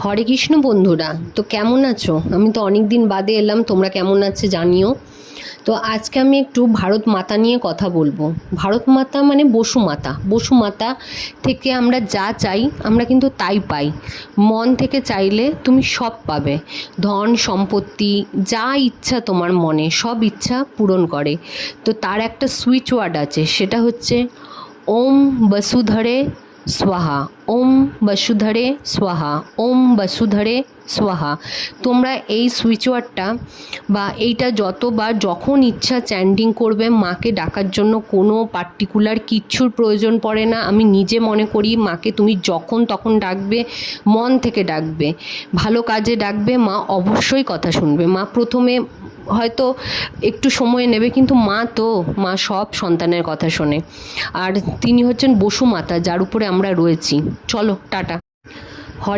হরে কৃষ্ণ বন্ধুরা, তো কেমন আছো? আমি তো অনেক দিন বাদে এলাম, তোমরা কেমন আছো জানিও। তো আজকে আমি একটু ভারত মাতা নিয়ে কথা বলবো। ভারত মাতা মানে বসুমাতা। বসুমাতা থেকে আমরা যা চাই আমরা কিন্তু তাই পাই। মন থেকে চাইলে তুমি সব পাবে। ধন সম্পত্তি যা ইচ্ছা তোমার মনে, সব ইচ্ছা পূরণ করে। তো তার একটা সুইচ ওয়ার্ড আছে, সেটা হচ্ছে ওম বসুধরে স্বাহা। ওম বসুধরে স্বাহা। ওম বসুধরে স্বাহা। তোমরা এই সুইচ ওয়ার্ডটা বা এইটা যতবার যখন ইচ্ছা চ্যান্টিং করবে, মাকে ডাকার জন্য কোনো পার্টিকুলার কিচ্ছুর প্রয়োজন পড়ে না। আমি নিজে মনে করি মাকে তুমি যখন তখন ডাকবে, মন থেকে ডাকবে, ভালো কাজে ডাকবে, মা অবশ্যই কথা শুনবে। মা প্রথমে হয়তো একটু সময় নেবে, কিন্তু মা সব সন্তানের কথা শোনে। আর তিনি হচ্ছেন বসুমাতা, যার উপরে আমরা রয়েছি। চলো, টাটা।